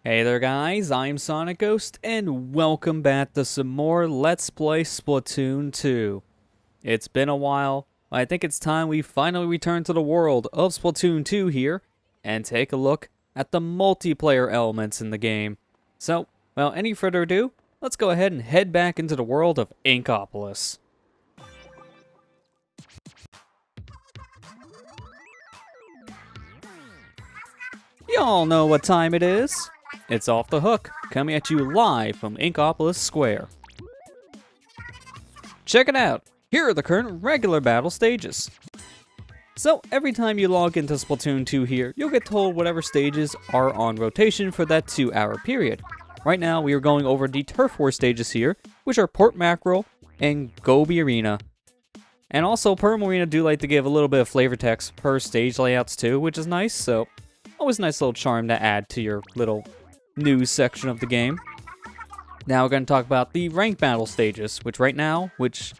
Hey there guys, I'm SonicGhost, and welcome back to some more Let's Play Splatoon 2. It's been a while, I think it's time we finally return to the world of Splatoon 2 here, and take a look at the multiplayer elements in the game. So, without any further ado, let's go ahead and head back into the world of Inkopolis. Y'all know what time it is. It's Off the Hook, coming at you live from Inkopolis Square. Check it out! Here are the current regular battle stages. So, every time you log into Splatoon 2 here, you'll get told whatever stages are on rotation for that 2-hour period. Right now, we are going over the Turf War stages here, which are Port Mackerel and Gobi Arena. And also, Perm Arena do like to give a little bit of flavor text per stage layouts too, which is nice, so always a nice little charm to add to your little news section of the game. Now we're going to talk about the rank battle stages, which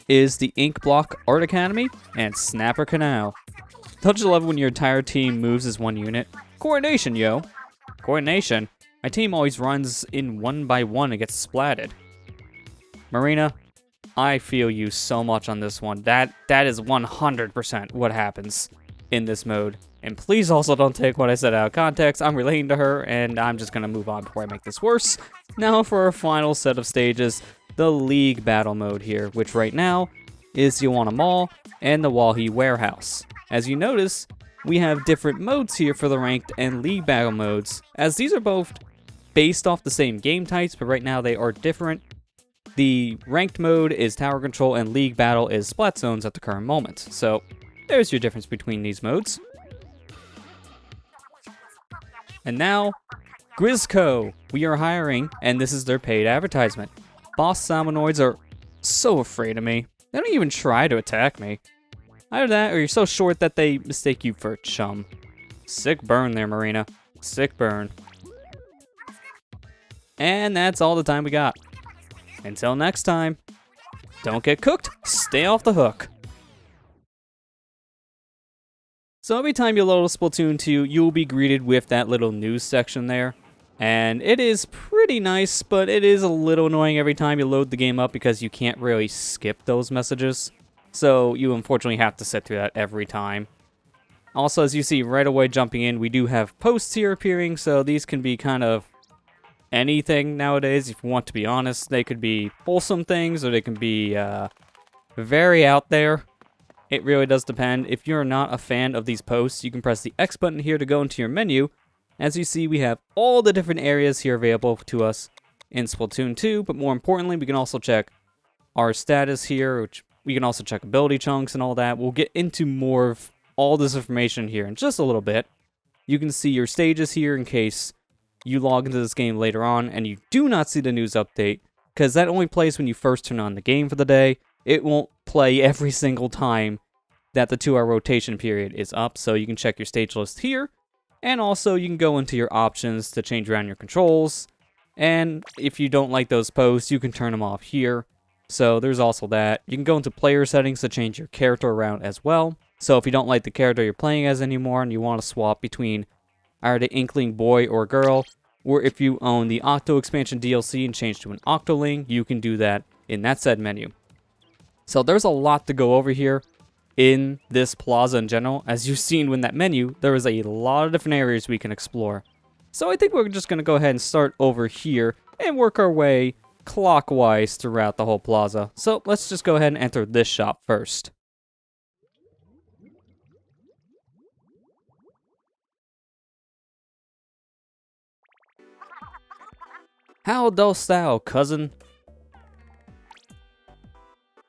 is the Ink Block Art Academy and Snapper Canal. Don't you love it when your entire team moves as one unit? Coordination, yo! Coordination? My team always runs in one by one and gets splatted. Marina, I feel you so much on this one. That is 100% what happens in this mode. And please also don't take what I said out of context. I'm relating to her, and I'm just going to move on before I make this worse. Now for our final set of stages, the League Battle mode here, which right now is Yawana Mall and the Walhi Warehouse. As you notice, we have different modes here for the Ranked and League Battle modes, as these are both based off the same game types, but right now they are different. The Ranked mode is Tower Control, and League Battle is Splat Zones at the current moment. So there's your difference between these modes. And now, Grizzco. We are hiring, and this is their paid advertisement. Boss Salmonoids are so afraid of me. They don't even try to attack me. Either that, or you're so short that they mistake you for a chum. Sick burn there, Marina. Sick burn. And that's all the time we got. Until next time, don't get cooked, stay off the hook. So every time you load a Splatoon 2, you'll be greeted with that little news section there. And it is pretty nice, but it is a little annoying every time you load the game up because you can't really skip those messages. So you unfortunately have to sit through that every time. Also, as you see right away jumping in, we do have posts here appearing, so these can be kind of anything nowadays, if you want to be honest. They could be wholesome things, or they can be very out there. It really does depend. If you're not a fan of these posts, you can press the X button here to go into your menu. As you see, we have all the different areas here available to us in Splatoon 2, but more importantly, we can also check our status here, which we can also check ability chunks and all that. We'll get into more of all this information here in just a little bit. You can see your stages here in case you log into this game later on and you do not see the news update, because that only plays when you first turn on the game for the day. It won't play every single time that the 2-hour rotation period is up, so you can check your stage list here, and also you can go into your options to change around your controls, and if you don't like those posts, you can turn them off here, so there's also that. You can go into player settings to change your character around as well, so if you don't like the character you're playing as anymore and you want to swap between either the Inkling boy or girl, or if you own the Octo expansion DLC and change to an Octoling, you can do that in that said menu. So there's a lot to go over here in this plaza in general. As you've seen in that menu, there is a lot of different areas we can explore. So I think we're just going to go ahead and start over here and work our way clockwise throughout the whole plaza. So let's just go ahead and enter this shop first. How dost thou, cousin?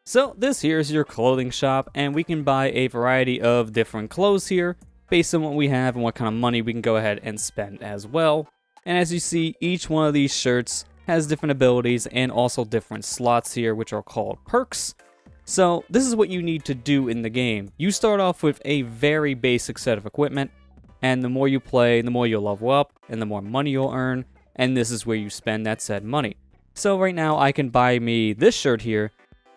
So this here is your clothing shop, and we can buy a variety of different clothes here based on what we have and what kind of money we can go ahead and spend as well. And as you see, each one of these shirts has different abilities and also different slots here, which are called perks. So this is what you need to do in the game. You start off with a very basic set of equipment, and the more you play, the more you'll level up and the more money you'll earn, and this is where you spend that said money. So right now I can buy me this shirt here,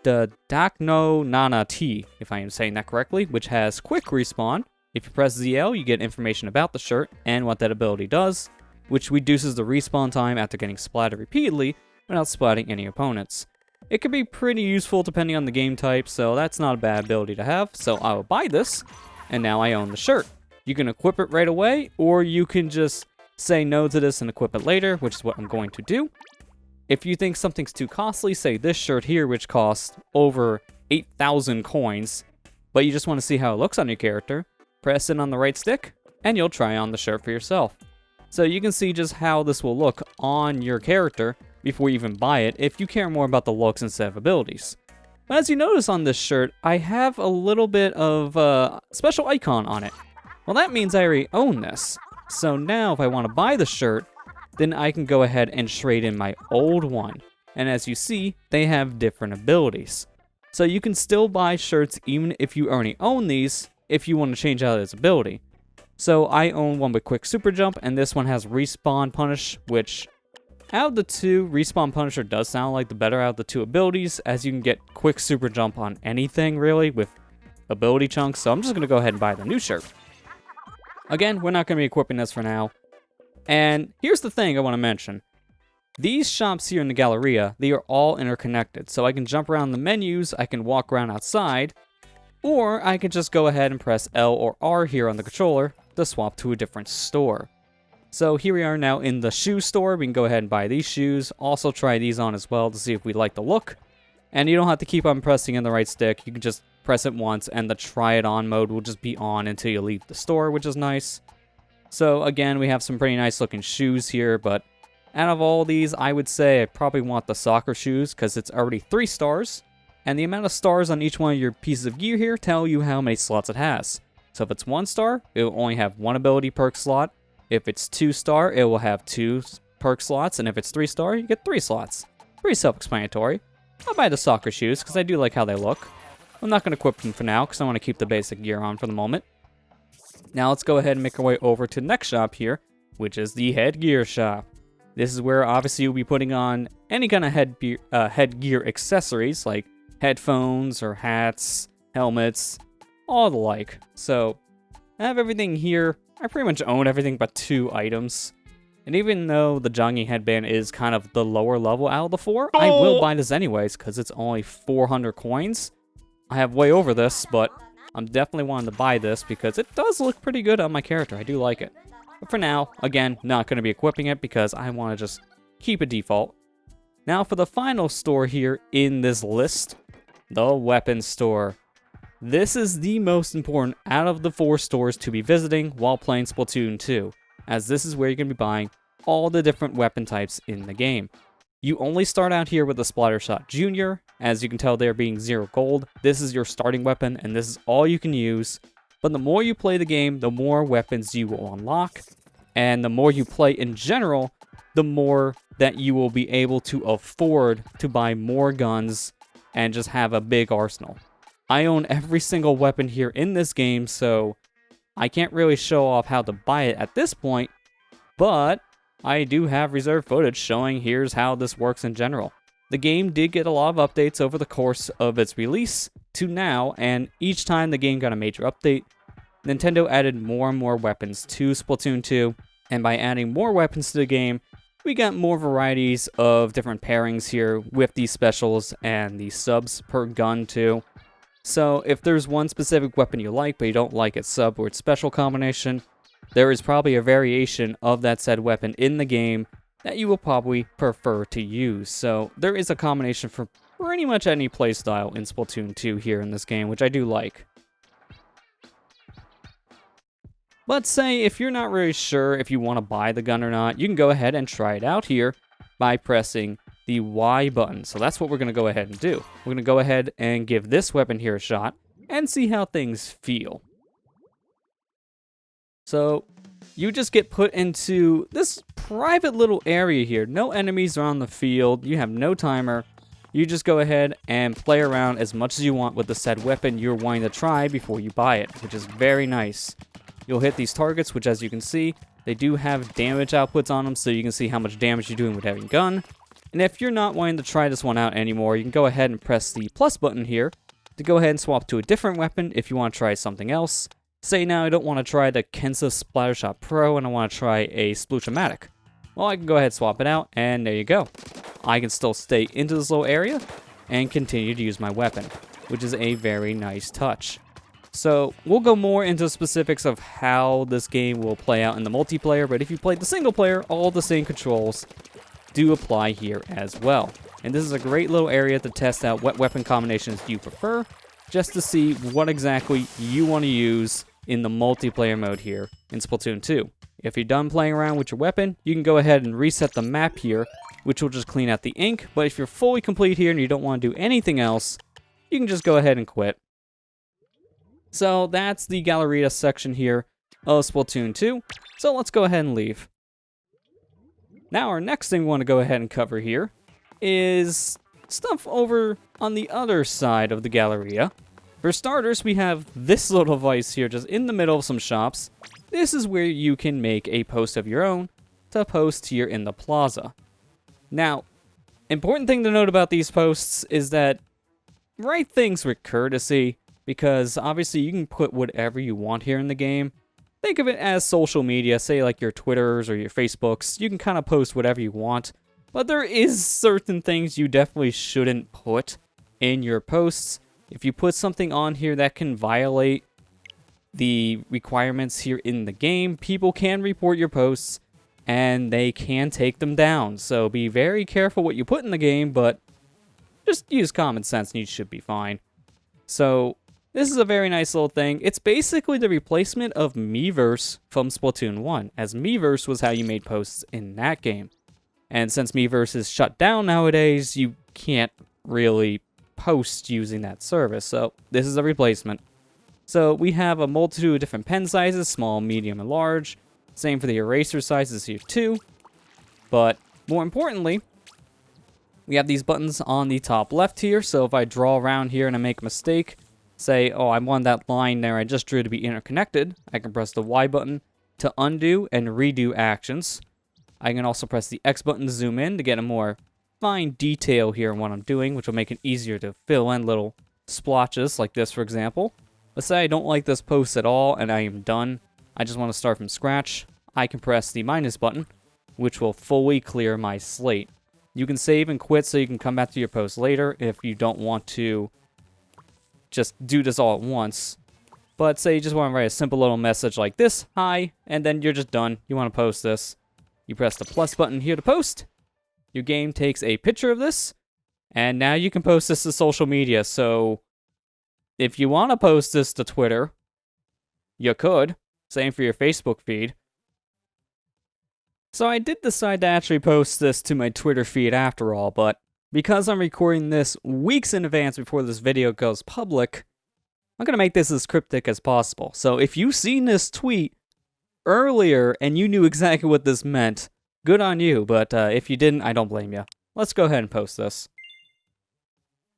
the Dakno Nana T, if I am saying that correctly, which has quick respawn. If you press ZL, you get information about the shirt and what that ability does. which reduces the respawn time after getting splattered repeatedly without splatting any opponents. It can be pretty useful depending on the game type, so that's not a bad ability to have. So I will buy this, and now I own the shirt. You can equip it right away, or you can just say no to this and equip it later, which is what I'm going to do. If you think something's too costly, say this shirt here, which costs over 8,000 coins, but you just want to see how it looks on your character, press it on the right stick, and you'll try on the shirt for yourself. So you can see just how this will look on your character before you even buy it, if you care more about the looks instead of abilities. But as you notice on this shirt, I have a little bit of a special icon on it. Well, that means I already own this. So now if I want to buy the shirt, then I can go ahead and trade in my old one. And as you see, they have different abilities. So you can still buy shirts even if you already own these, if you want to change out its ability. So I own one with Quick Super Jump, and this one has Respawn Punish, which out of the two, Respawn Punisher does sound like the better out of the two abilities, as you can get Quick Super Jump on anything really with ability chunks. So I'm just going to go ahead and buy the new shirt. Again, we're not going to be equipping this for now. And here's the thing I want to mention. These shops here in the Galleria, they are all interconnected. So I can jump around the menus, I can walk around outside, or I can just go ahead and press L or R here on the controller to swap to a different store. So here we are now in the shoe store. We can go ahead and buy these shoes. Also try these on as well to see if we like the look. And you don't have to keep on pressing in the right stick. You can just press it once and the try it on mode will just be on until you leave the store, which is nice. So again, we have some pretty nice looking shoes here, but out of all these, I would say I probably want the soccer shoes because it's already 3 stars. And the amount of stars on each one of your pieces of gear here tell you how many slots it has. So if it's 1 star, it will only have 1 ability perk slot. If it's 2 star, it will have 2 perk slots. And if it's 3 star, you get 3 slots. Pretty self-explanatory. I'll buy the soccer shoes because I do like how they look. I'm not going to equip them for now because I want to keep the basic gear on for the moment. Now let's go ahead and make our way over to the next shop here, which is the headgear shop. This is where obviously you'll be putting on any kind of headgear accessories like headphones or hats, helmets, all the like. So I have everything here. I pretty much own everything but 2 items. And even though the jogging headband is kind of the lower level out of the 4, I will buy this anyways because it's only 400 coins. I have way over this, but I'm definitely wanting to buy this because it does look pretty good on my character. I do like it. But for now, again, not going to be equipping it because I want to just keep it default. Now for the final store here in this list, the weapons store. This is the most important out of the 4 stores to be visiting while playing Splatoon 2, as this is where you're going to be buying all the different weapon types in the game. You only start out here with the Splattershot Junior. As you can tell, there being 0 gold. This is your starting weapon, and this is all you can use. But the more you play the game, the more weapons you will unlock. And the more you play in general, the more that you will be able to afford to buy more guns and just have a big arsenal. I own every single weapon here in this game, so I can't really show off how to buy it at this point, but I do have reserved footage showing here's how this works in general. The game did get a lot of updates over the course of its release to now, and each time the game got a major update, Nintendo added more and more weapons to Splatoon 2, and by adding more weapons to the game, we got more varieties of different pairings here with these specials and the subs per gun too. So if there's one specific weapon you like but you don't like its sub or its special combination, there is probably a variation of that said weapon in the game that you will probably prefer to use. So there is a combination for pretty much any playstyle in Splatoon 2 here in this game, which I do like. But say if you're not really sure if you want to buy the gun or not, you can go ahead and try it out here by pressing the Y button. So that's what we're going to go ahead and do. We're going to go ahead and give this weapon here a shot and see how things feel. So you just get put into this private little area here. No enemies are on the field. You have no timer. You just go ahead and play around as much as you want with the said weapon you're wanting to try before you buy it, which is very nice. You'll hit these targets, which as you can see, they do have damage outputs on them, so you can see how much damage you're doing with having gun. And if you're not wanting to try this one out anymore, you can go ahead and press the plus button here to go ahead and swap to a different weapon if you want to try something else. Say now I don't want to try the Kensa Splattershot Pro and I want to try a Splutomatic. Well, I can go ahead and swap it out, and there you go. I can still stay into this little area and continue to use my weapon, which is a very nice touch. So we'll go more into specifics of how this game will play out in the multiplayer, but if you played the single player, all the same controls do apply here as well. And this is a great little area to test out what weapon combinations you prefer, just to see what exactly you want to use in the multiplayer mode here in Splatoon 2. If you're done playing around with your weapon, you can go ahead and reset the map here, which will just clean out the ink, but if you're fully complete here and you don't want to do anything else, you can just go ahead and quit. So that's the Galleria section here of Splatoon 2, so let's go ahead and leave. Now our next thing we want to go ahead and cover here is stuff over on the other side of the Galleria. For starters, we have this little device here just in the middle of some shops. This is where you can make a post of your own to post here in the plaza. Now, important thing to note about these posts is that write things with courtesy, because obviously you can put whatever you want here in the game. Think of it as social media, say like your Twitters or your Facebooks. You can kind of post whatever you want, but there is certain things you definitely shouldn't put in your posts. If you put something on here that can violate the requirements here in the game, people can report your posts and they can take them down. So be very careful what you put in the game, but just use common sense and you should be fine. So this is a very nice little thing. It's basically the replacement of Miiverse from Splatoon 1, as Miiverse was how you made posts in that game. And since Miiverse is shut down nowadays, you can't really post using that service, so this is a replacement. So we have a multitude of different pen sizes, small, medium, and large. Same for the eraser sizes here too. But more importantly, we have these buttons on the top left here, so if I draw around here and I make a mistake, say, oh, I want that line there I just drew to be interconnected, I can press the Y button to undo and redo actions. I can also press the X button to zoom in to get a more fine detail here in what I'm doing, which will make it easier to fill in little splotches like this, for example. Let's say I don't like this post at all and I am done. I just want to start from scratch. I can press the minus button, which will fully clear my slate. You can save and quit so you can come back to your post later if you don't want to just do this all at once. But say you just want to write a simple little message like this, hi, and then you're just done. You want to post this. You press the plus button here to post. Your game takes a picture of this, and now you can post this to social media. So if you want to post this to Twitter, you could. Same for your Facebook feed. So I did decide to actually post this to my Twitter feed after all, but because I'm recording this weeks in advance before this video goes public, I'm going to make this as cryptic as possible. So if you've seen this tweet earlier and you knew exactly what this meant, good on you, but if you didn't, I don't blame you. Let's go ahead and post this.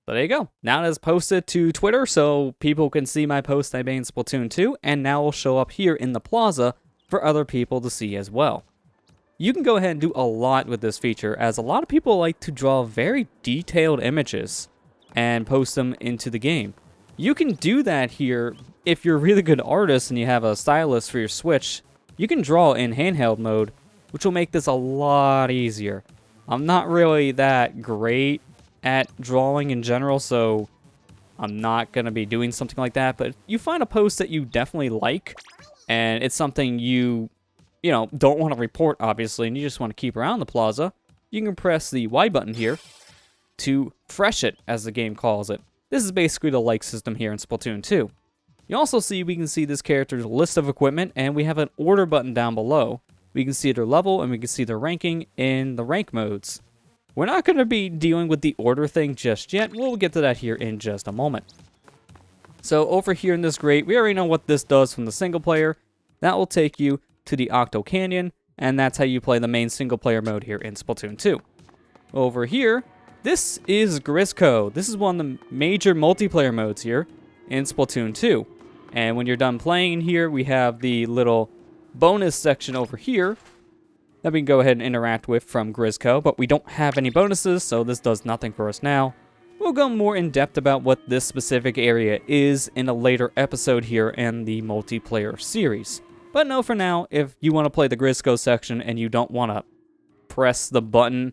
So there you go. Now it is posted to Twitter so people can see my post I made in Splatoon 2, and now will show up here in the plaza for other people to see as well. You can go ahead and do a lot with this feature, as a lot of people like to draw very detailed images and post them into the game. You can do that here if you're a really good artist and you have a stylus for your Switch. You can draw in handheld mode, which will make this a lot easier. I'm not really that great at drawing in general, so I'm not going to be doing something like that. But if you find a post that you definitely like, and it's something you don't want to report, obviously, and you just want to keep around the plaza, you can press the Y button here to fresh it, as the game calls it. This is basically the like system here in Splatoon 2. You also see we can see this character's list of equipment, and we have an order button down below. We can see their level, and we can see their ranking in the rank modes. We're not going to be dealing with the order thing just yet. We'll get to that here in just a moment. So over here in this grate, we already know what this does from the single player. That will take you to the Octo Canyon, and that's how you play the main single player mode here in Splatoon 2. Over here, this is Grisco. This is one of the major multiplayer modes here in Splatoon 2. And when you're done playing here, we have the little bonus section over here that we can go ahead and interact with from Grisco, but we don't have any bonuses, so this does nothing for us now. We'll go more in depth about what this specific area is in a later episode here in the multiplayer series. But no, for now, if you want to play the Grisco section and you don't want to press the button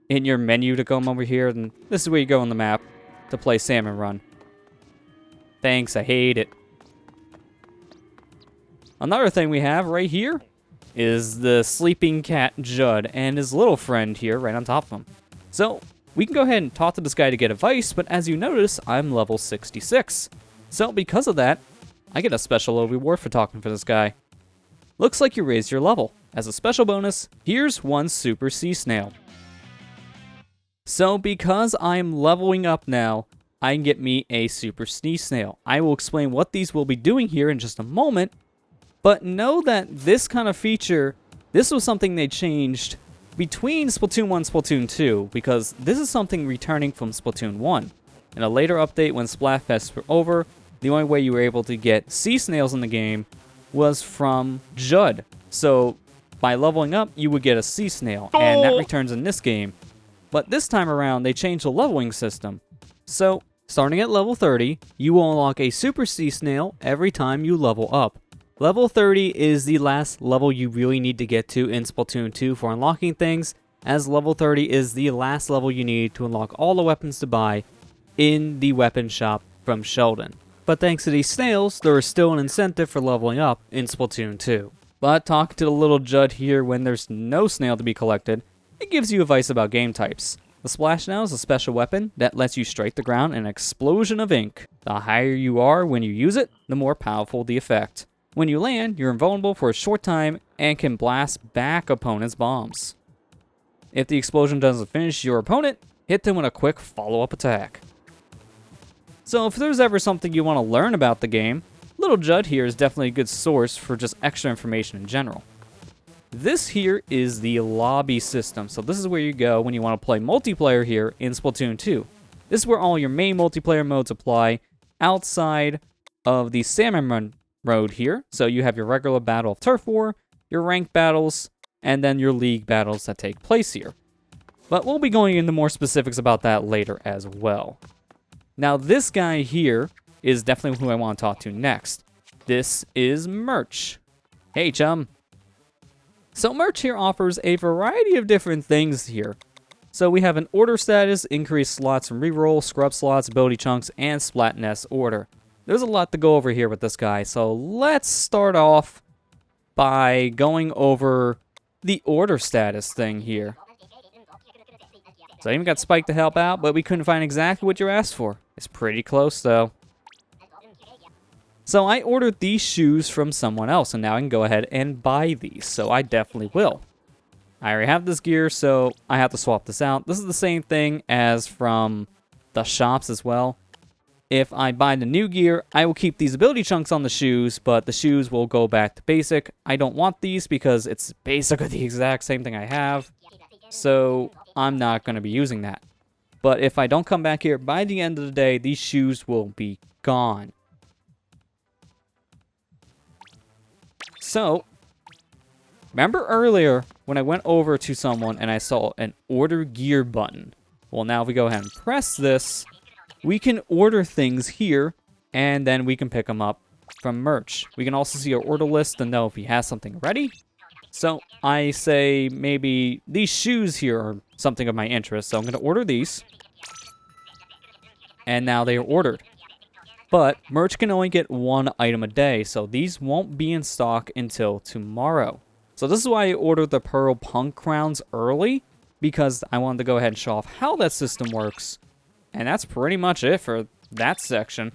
in your menu to come over here, then this is where you go on the map to play Salmon Run. Thanks, I hate it. Another thing we have right here is the sleeping cat Judd and his little friend here right on top of him. So we can go ahead and talk to this guy to get advice, but as you notice, I'm level 66. So because of that, I get a special little reward for talking to this guy. Looks like you raised your level. As a special bonus, here's one super sea snail. So because I'm leveling up now, I can get me a super sea snail. I will explain what these will be doing here in just a moment, but know that this kind of feature, this was something they changed between Splatoon 1 and Splatoon 2, because this is something returning from Splatoon 1. In a later update when Splatfests were over, the only way you were able to get sea snails in the game was from Judd. So by leveling up, you would get a sea snail, and that returns in this game. But this time around, they changed the leveling system. So starting at level 30, you will unlock a super sea snail every time you level up. Level 30 is the last level you really need to get to in Splatoon 2 for unlocking things, as level 30 is the last level you need to unlock all the weapons to buy in the weapon shop from Sheldon. But thanks to these snails, there is still an incentive for leveling up in Splatoon 2. But talking to the little Judd here when there's no snail to be collected, it gives you advice about game types. The Splash Snail is a special weapon that lets you strike the ground in an explosion of ink. The higher you are when you use it, the more powerful the effect. When you land, you're invulnerable for a short time and can blast back opponents' bombs. If the explosion doesn't finish your opponent, hit them with a quick follow-up attack. So if there's ever something you want to learn about the game, Little Judd here is definitely a good source for just extra information in general. This here is the lobby system, so this is where you go when you want to play multiplayer here in Splatoon 2. This is where all your main multiplayer modes apply outside of the Salmon Run mode here. So you have your regular Battle of Turf War, your ranked battles, and then your league battles that take place here. But we'll be going into more specifics about that later as well. Now this guy here is definitely who I want to talk to next. This is Merch. Hey chum. So Merch here offers a variety of different things here. So we have an order status, increased slots from reroll, scrub slots, ability chunks, and Splatnest order. There's a lot to go over here with this guy, so let's start off by going over the order status thing here. So I even got Spike to help out, but we couldn't find exactly what you asked for. It's pretty close though. So I ordered these shoes from someone else, and now I can go ahead and buy these, so I definitely will. I already have this gear, so I have to swap this out. This is the same thing as from the shops as well. If I buy the new gear, I will keep these ability chunks on the shoes, but the shoes will go back to basic. I don't want these because it's basically the exact same thing I have, so I'm not going to be using that. But if I don't come back here, by the end of the day, these shoes will be gone. So, remember earlier when I went over to someone and I saw an order gear button? Well, now if we go ahead and press this, we can order things here, and then we can pick them up from Merch. We can also see our order list to know if he has something ready. So I say maybe these shoes here are something of my interest, so I'm going to order these. And now they are ordered. But Merch can only get one item a day, so these won't be in stock until tomorrow. So this is why I ordered the Pearl Punk Crowns early, because I wanted to go ahead and show off how that system works. And that's pretty much it for that section.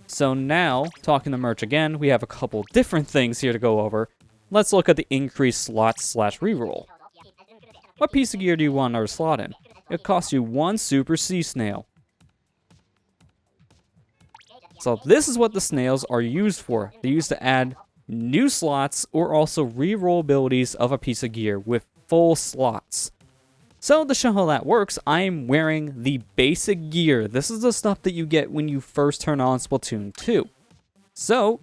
So now, talking to Merch again, we have a couple different things here to go over. Let's look at the increased slots / reroll. What piece of gear do you want another slot in? It costs you one super sea snail. So this is what the snails are used for. They're used to add new slots or also reroll abilities of a piece of gear with full slots. So to show how that works, I'm wearing the basic gear. This is the stuff that you get when you first turn on Splatoon 2. So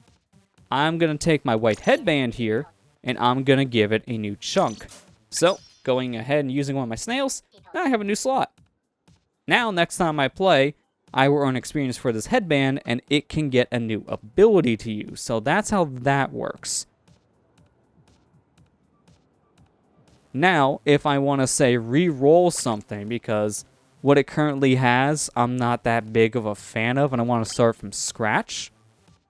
I'm going to take my white headband here and I'm going to give it a new chunk. So going ahead and using one of my snails, now I have a new slot. Now next time I play, I will earn experience for this headband, and it can get a new ability to use. So that's how that works. Now, if I want to say re-roll something, because what it currently has, I'm not that big of a fan of, and I want to start from scratch,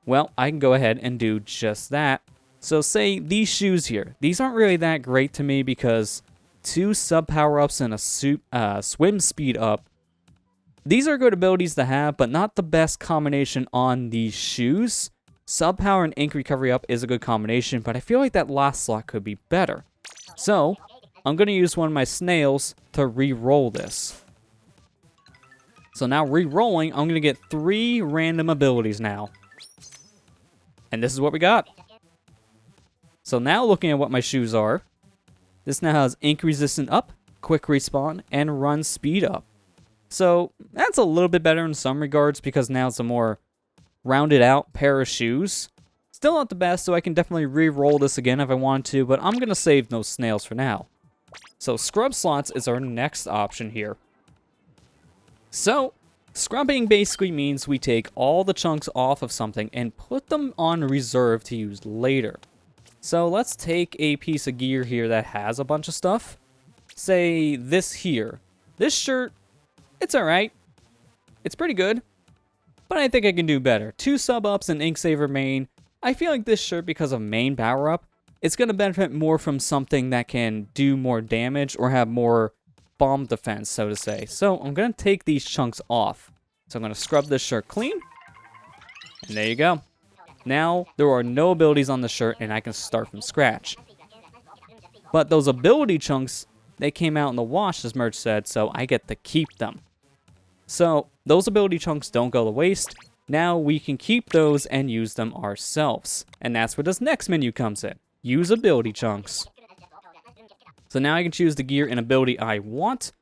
well, I can go ahead and do just that. So say these shoes here. These aren't really that great to me because 2 sub power-ups and a swim speed up. These are good abilities to have, but not the best combination on these shoes. Sub power and ink recovery up is a good combination, but I feel like that last slot could be better. So I'm going to use one of my snails to re-roll this. So now re-rolling, I'm going to get 3 random abilities now. And this is what we got. So now looking at what my shoes are, this now has ink resistant up, quick respawn, and run speed up. So that's a little bit better in some regards because now it's a more rounded out pair of shoes. Still not the best, so I can definitely re-roll this again if I want to, but I'm going to save those snails for now. So scrub slots is our next option here. So scrubbing basically means we take all the chunks off of something and put them on reserve to use later. So let's take a piece of gear here that has a bunch of stuff. Say this here. This shirt, it's alright. It's pretty good, but I think I can do better. 2 sub-ups and Ink Saver main. I feel like this shirt, because of main power-up, it's going to benefit more from something that can do more damage or have more bomb defense, so to say. So I'm going to take these chunks off. So I'm going to scrub this shirt clean. And there you go. Now, there are no abilities on the shirt, and I can start from scratch. But those ability chunks, they came out in the wash, as Merch said, so I get to keep them. So, those ability chunks don't go to waste. Now, we can keep those and use them ourselves. And that's where this next menu comes in. Use ability chunks. So now I can choose the gear and ability I want.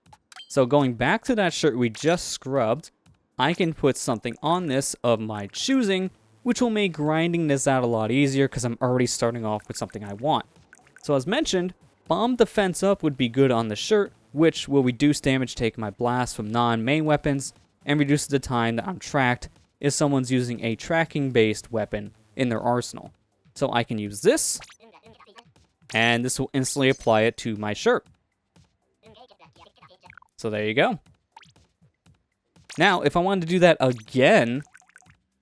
So going back to that shirt we just scrubbed, I can put something on this of my choosing, which will make grinding this out a lot easier because I'm already starting off with something I want. So as mentioned, bomb defense up would be good on the shirt, which will reduce damage taken by blasts from non-main weapons and reduces the time that I'm tracked if someone's using a tracking-based weapon in their arsenal. So I can use this, and this will instantly apply it to my shirt. So there you go. Now, if I wanted to do that again,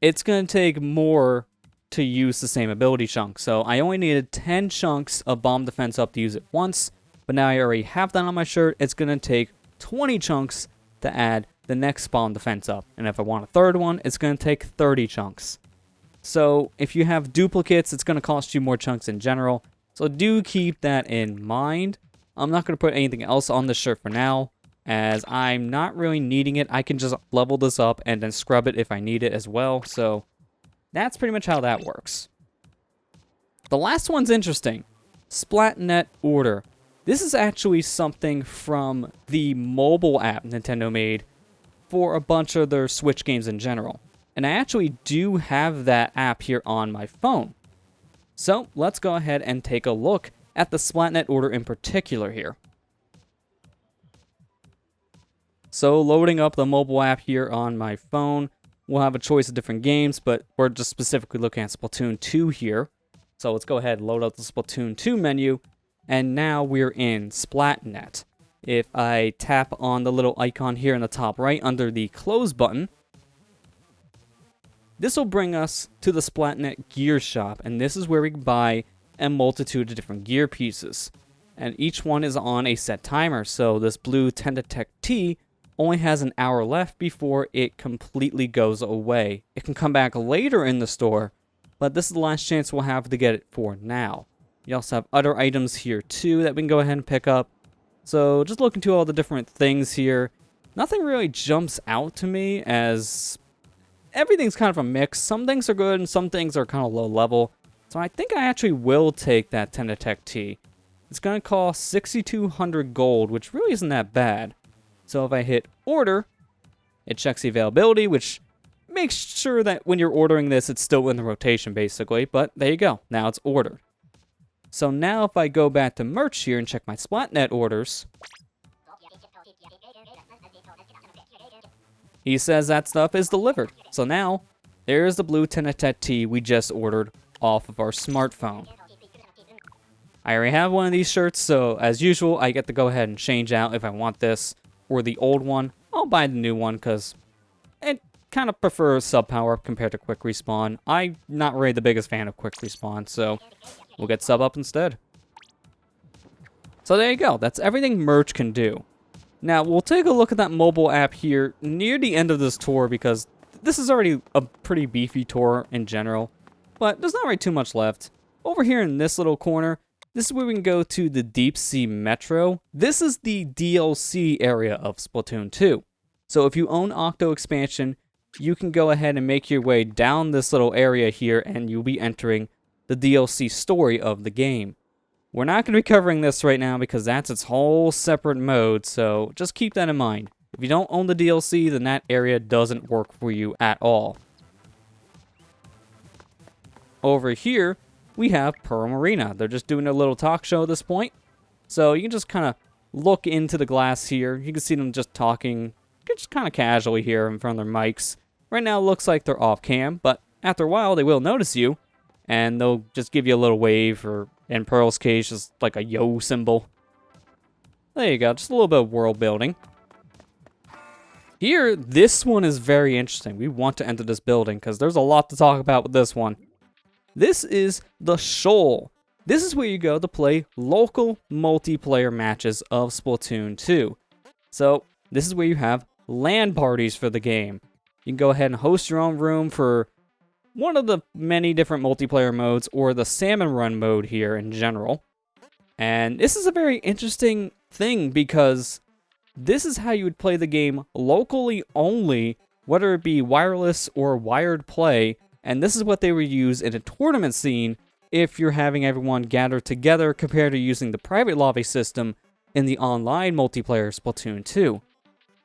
it's going to take more to use the same ability chunk. So I only needed 10 chunks of bomb defense up to use it once, but now I already have that on my shirt. It's going to take 20 chunks to add the next bomb defense up. And if I want a third one, it's going to take 30 chunks. So if you have duplicates, it's going to cost you more chunks in general. So do keep that in mind. I'm not going to put anything else on the shirt for now, as I'm not really needing it. I can just level this up and then scrub it if I need it as well. So that's pretty much how that works. The last one's interesting. Splatnet Order. This is actually something from the mobile app Nintendo made for a bunch of their Switch games in general. And I actually do have that app here on my phone. So let's go ahead and take a look at the Splatnet Order in particular here. So loading up the mobile app here on my phone, we'll have a choice of different games, but we're just specifically looking at Splatoon 2 here. So let's go ahead and load up the Splatoon 2 menu, and now we're in Splatnet. If I tap on the little icon here in the top right under the close button, this will bring us to the Splatnet Gear Shop, and this is where we can buy a multitude of different gear pieces. And each one is on a set timer, so this blue Tenditech T only has an hour left before it completely goes away. It can come back later in the store, but this is the last chance we'll have to get it for now. You also have other items here too that we can go ahead and pick up. So just looking to all the different things here, nothing really jumps out to me, as everything's kind of a mix. Some things are good and some things are kind of low level. So I think I actually will take that Tenditech T. It's going to cost 6,200 gold, which really isn't that bad. So if I hit order, it checks the availability, which makes sure that when you're ordering this, it's still in the rotation basically. But there you go. Now it's ordered. So now if I go back to merch here and check my Splatnet orders, he says that stuff is delivered. So now, there's the blue Tenditech T we just ordered off of our smartphone. I already have one of these shirts, so as usual, I get to go ahead and change out if I want this or the old one. I'll buy the new one because it kind of prefers sub power up compared to quick respawn. I'm not really the biggest fan of quick respawn, so we'll get sub up instead. So there you go. That's everything merge can do. Now, we'll take a look at that mobile app here near the end of this tour because this is already a pretty beefy tour in general, but there's not really too much left. Over here in this little corner, this is where we can go to the Deep Sea Metro. This is the DLC area of Splatoon 2. So if you own Octo Expansion, you can go ahead and make your way down this little area here and you'll be entering the DLC story of the game. We're not going to be covering this right now because that's its whole separate mode, so just keep that in mind. If you don't own the DLC, then that area doesn't work for you at all. Over here, we have Pearl Marina. They're just doing a little talk show at this point. So you can just kind of look into the glass here. You can see them just talking just kind of casually here in front of their mics. Right now it looks like they're off cam, but after a while they will notice you and they'll just give you a little wave, or in Pearl's case, just like a yo symbol. There you go, just a little bit of world building. Here, this one is very interesting. We want to enter this building because there's a lot to talk about with this one. This is the Shoal. This is where you go to play local multiplayer matches of Splatoon 2. So, this is where you have LAN parties for the game. You can go ahead and host your own room for one of the many different multiplayer modes, or the Salmon Run mode here in general. And this is a very interesting thing because this is how you would play the game locally only, whether it be wireless or wired play. And this is what they would use in a tournament scene if you're having everyone gather together compared to using the private lobby system in the online multiplayer Splatoon 2.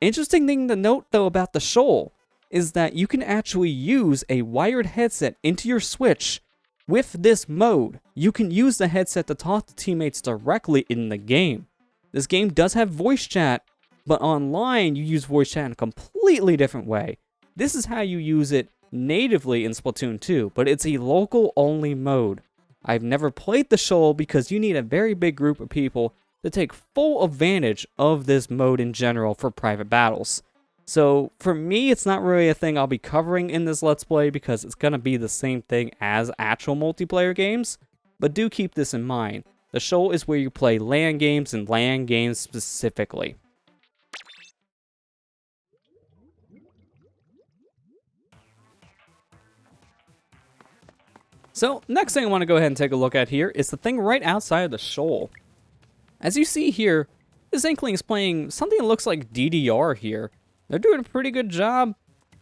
Interesting thing to note though about the Shoal is that you can actually use a wired headset into your Switch with this mode. You can use the headset to talk to teammates directly in the game. This game does have voice chat, but online you use voice chat in a completely different way. This is how you use it natively in Splatoon 2, but it's a local only mode. I've never played the Shoal because you need a very big group of people to take full advantage of this mode in general for private battles. So for me, it's not really a thing I'll be covering in this Let's Play because it's going to be the same thing as actual multiplayer games, but do keep this in mind. The Shoal is where you play LAN games, and LAN games specifically. So, next thing I want to go ahead and take a look at here is the thing right outside of the Shoal. As you see here, this Inkling is playing something that looks like DDR here. They're doing a pretty good job.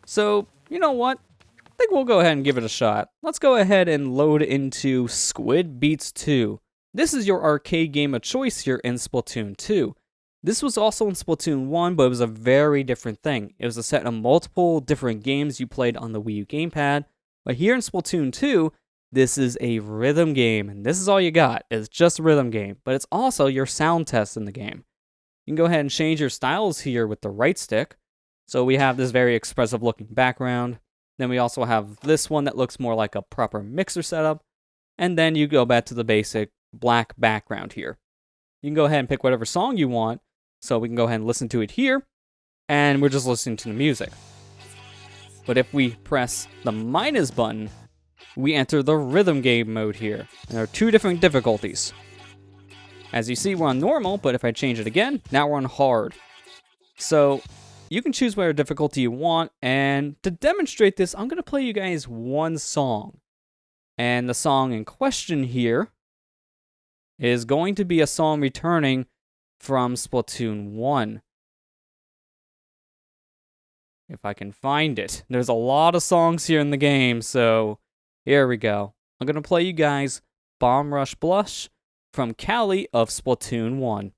So, you know what? I think we'll go ahead and give it a shot. Let's go ahead and load into Squid Beats 2. This is your arcade game of choice here in Splatoon 2. This was also in Splatoon 1, but it was a very different thing. It was a set of multiple different games you played on the Wii U gamepad. But here in Splatoon 2, this is a rhythm game, and this is all you got. It's just a rhythm game, but it's also your sound test in the game. You can go ahead and change your styles here with the right stick. So we have this very expressive looking background. Then we also have this one that looks more like a proper mixer setup. And then you go back to the basic black background here. You can go ahead and pick whatever song you want. So we can go ahead and listen to it here. And we're just listening to the music. But if we press the minus button, we enter the rhythm game mode here. And there are two different difficulties. As you see, we're on normal, but if I change it again, now we're on hard. So you can choose whatever difficulty you want, and to demonstrate this, I'm going to play you guys one song. And the song in question here is going to be a song returning from Splatoon 1. If I can find it. There's a lot of songs here in the game, so here we go. I'm going to play you guys Bomb Rush Blush from Callie of Splatoon 1.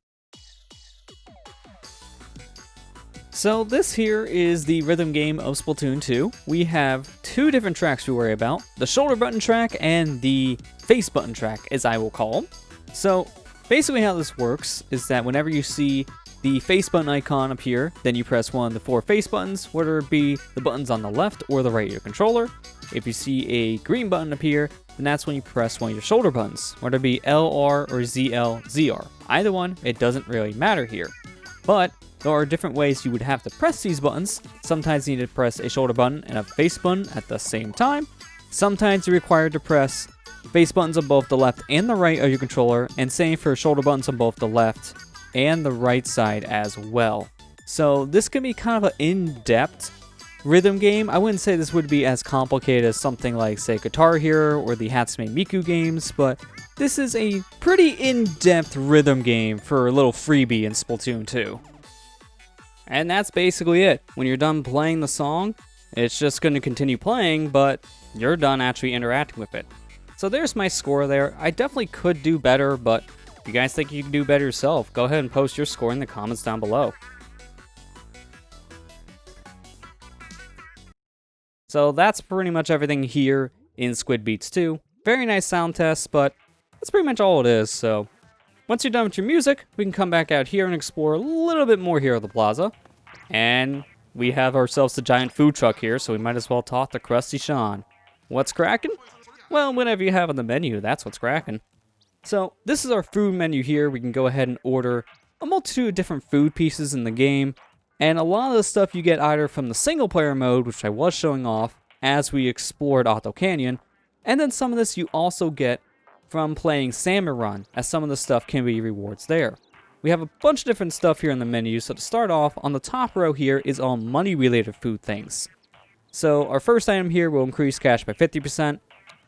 So this here is the rhythm game of Splatoon 2. We have two different tracks to worry about. The shoulder button track and the face button track, as I will call them. So basically how this works is that whenever you see the face button icon appear, then you press one of the four face buttons, whether it be the buttons on the left or the right of your controller. If you see a green button appear, then that's when you press one of your shoulder buttons, whether it be LR or ZR. Either one, it doesn't really matter here. But there are different ways you would have to press these buttons. Sometimes you need to press a shoulder button and a face button at the same time. Sometimes you're required to press face buttons on both the left and the right of your controller, and same for shoulder buttons on both the left and the right side as well. So this can be kind of an in-depth rhythm game. I wouldn't say this would be as complicated as something like, say, Guitar Hero or the Hatsune Miku games, but this is a pretty in-depth rhythm game for a little freebie in Splatoon 2. And that's basically it. When you're done playing the song, it's just going to continue playing, but you're done actually interacting with it. So there's my score there. I definitely could do better, but if you guys think you can do better yourself, go ahead and post your score in the comments down below. So that's pretty much everything here in Squid Beats 2. Very nice sound test, but that's pretty much all it is. So once you're done with your music, we can come back out here and explore a little bit more here at the plaza. And we have ourselves a giant food truck here, so we might as well talk to Krusty Sean. What's cracking? Well, whatever you have on the menu, that's what's cracking. So this is our food menu here. We can go ahead and order a multitude of different food pieces in the game. And a lot of the stuff you get either from the single player mode, which I was showing off as we explored Otto Canyon, and then some of this you also get from playing Salmon Run, as some of the stuff can be rewards there. We have a bunch of different stuff here in the menu, so to start off, on the top row here is all money related food things. So our first item here will increase cash by 50%,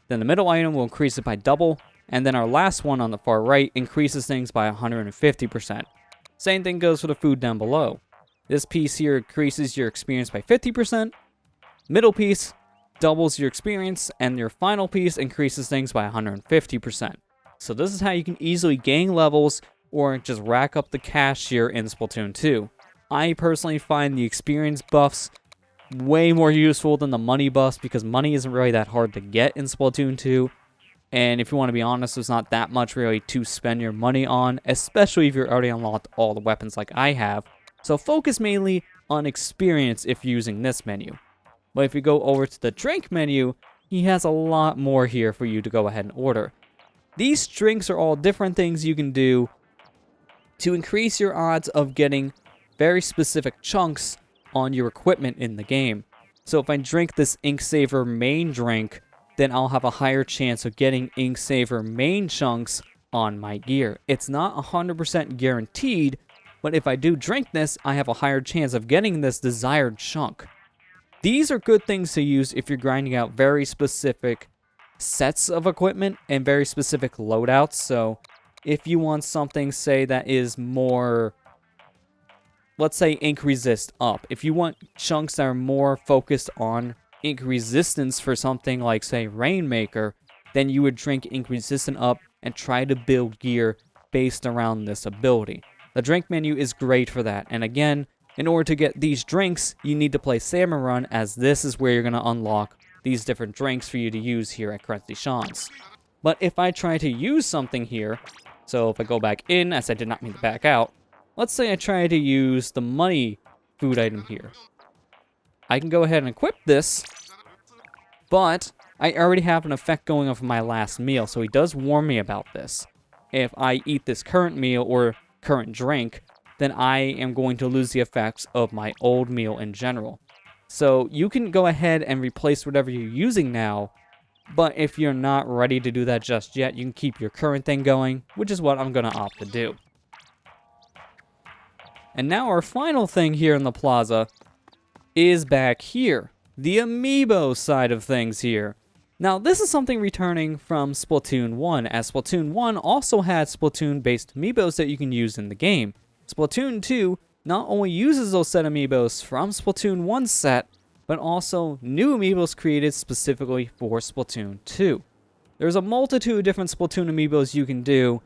then the middle item will increase it by double, and then our last one on the far right increases things by 150%. Same thing goes for the food down below. This piece here increases your experience by 50%, middle piece doubles your experience, and your final piece increases things by 150%. So this is how you can easily gain levels or just rack up the cash here in Splatoon 2. I personally find the experience buffs way more useful than the money buffs because money isn't really that hard to get in Splatoon 2. And if you want to be honest, there's not that much really to spend your money on, especially if you're already unlocked all the weapons like I have. So focus mainly on experience if using this menu. But if you go over to the drink menu, he has a lot more here for you to go ahead and order. These drinks are all different things you can do to increase your odds of getting very specific chunks on your equipment in the game. So if I drink this Ink Saver main drink, then I'll have a higher chance of getting Ink Saver main chunks on my gear. It's not 100% guaranteed, but if I do drink this, I have a higher chance of getting this desired chunk. These are good things to use if you're grinding out very specific sets of equipment and very specific loadouts. So if you want something, say, that is more, let's say, ink resist up. If you want chunks that are more focused on ink resistance for something like, say, Rainmaker, then you would drink ink resistant up and try to build gear based around this ability. The drink menu is great for that. And again, in order to get these drinks, you need to play Salmon Run, as this is where you're going to unlock these different drinks for you to use here at Krusty Sean's. But if I try to use something here, so if I go back in, as I did not mean to back out, let's say I try to use the money food item here. I can go ahead and equip this, but I already have an effect going on for my last meal, so he does warn me about this. If I eat this current meal or current drink, then I am going to lose the effects of my old meal in general. So you can go ahead and replace whatever you're using now, but if you're not ready to do that just yet, you can keep your current thing going, which is what I'm going to opt to do. And now our final thing here in the plaza is back here, the amiibo side of things here. Now, this is something returning from Splatoon 1, as Splatoon 1 also had Splatoon-based amiibos that you can use in the game. Splatoon 2 not only uses those set amiibos from Splatoon 1's set, but also new amiibos created specifically for Splatoon 2. There's a multitude of different Splatoon amiibos you can do,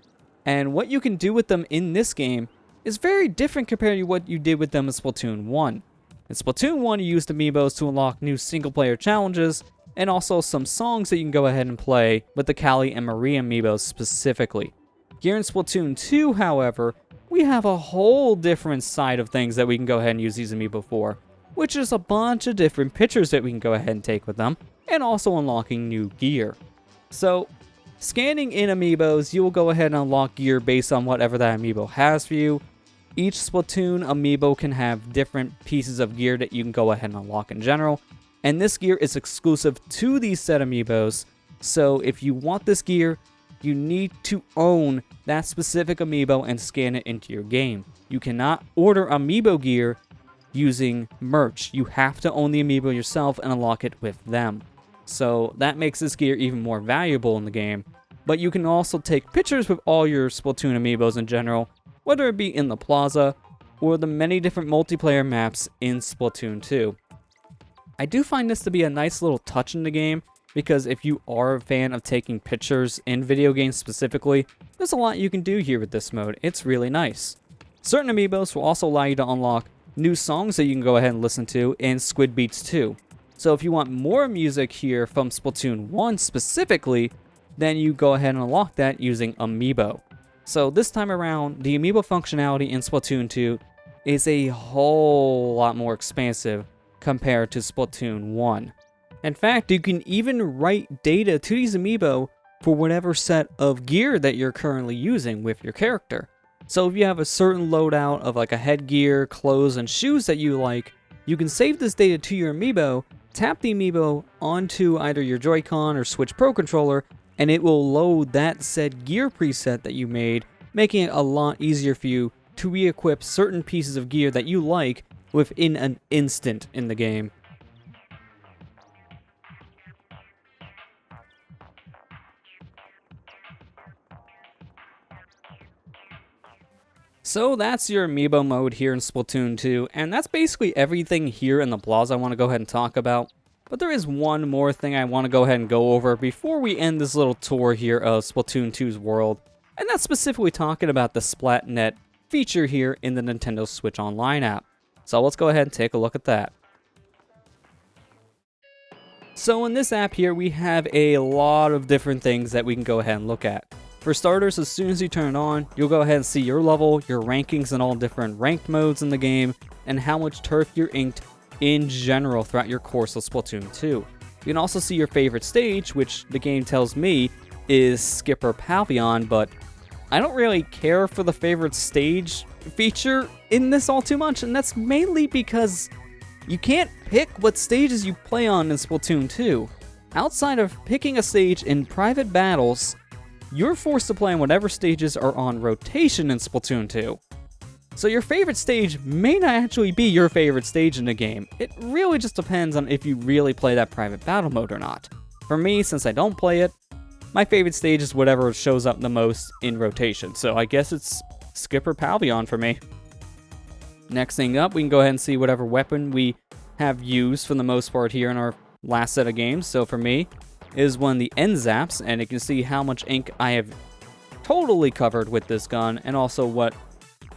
and what you can do with them in this game is very different compared to what you did with them in Splatoon 1. In Splatoon 1, you used amiibos to unlock new single-player challenges, and also some songs that you can go ahead and play with the Callie and Marie amiibos specifically. Here in Splatoon 2, however, we have a whole different side of things that we can go ahead and use these amiibo for, which is a bunch of different pictures that we can go ahead and take with them, and also unlocking new gear. So, scanning in amiibos, you will go ahead and unlock gear based on whatever that amiibo has for you. Each Splatoon amiibo can have different pieces of gear that you can go ahead and unlock in general, and this gear is exclusive to these set amiibos. So if you want this gear, you need to own that specific amiibo and scan it into your game. You cannot order amiibo gear using merch. You have to own the amiibo yourself and unlock it with them. So that makes this gear even more valuable in the game. But you can also take pictures with all your Splatoon amiibos in general, whether it be in the plaza or the many different multiplayer maps in Splatoon 2. I do find this to be a nice little touch in the game, because if you are a fan of taking pictures in video games specifically, there's a lot you can do here with this mode. It's really nice. Certain amiibos will also allow you to unlock new songs that you can go ahead and listen to in Squid Beats 2. So if you want more music here from Splatoon 1 specifically, then you go ahead and unlock that using amiibo. So this time around, the amiibo functionality in Splatoon 2 is a whole lot more expansive compared to Splatoon 1. In fact, you can even write data to these amiibo for whatever set of gear that you're currently using with your character. So if you have a certain loadout of like a headgear, clothes, and shoes that you like, you can save this data to your amiibo, tap the amiibo onto either your Joy-Con or Switch Pro controller, and it will load that said gear preset that you made, making it a lot easier for you to re-equip certain pieces of gear that you like within an instant in the game. So that's your amiibo mode here in Splatoon 2, and that's basically everything here in the plaza I want to go ahead and talk about. But there is one more thing I want to go ahead and go over before we end this little tour here of Splatoon 2's world, and that's specifically talking about the Splatnet feature here in the Nintendo Switch Online app. So let's go ahead and take a look at that. So in this app here, we have a lot of different things that we can go ahead and look at. For starters, as soon as you turn it on, you'll go ahead and see your level, your rankings in all different ranked modes in the game, and how much turf you're inked in general throughout your course of Splatoon 2. You can also see your favorite stage, which the game tells me is Skipper Pavilion, but I don't really care for the favorite stage feature in this all too much, and that's mainly because you can't pick what stages you play on in Splatoon 2. Outside of picking a stage in private battles, you're forced to play on whatever stages are on rotation in Splatoon 2. So your favorite stage may not actually be your favorite stage in the game. It really just depends on if you really play that private battle mode or not. For me, since I don't play it, my favorite stage is whatever shows up the most in rotation. So I guess it's Skipper Pavilion for me. Next thing up, we can go ahead and see whatever weapon we have used for the most part here in our last set of games. So for me, is one of the end zaps, and you can see how much ink I have totally covered with this gun, and also what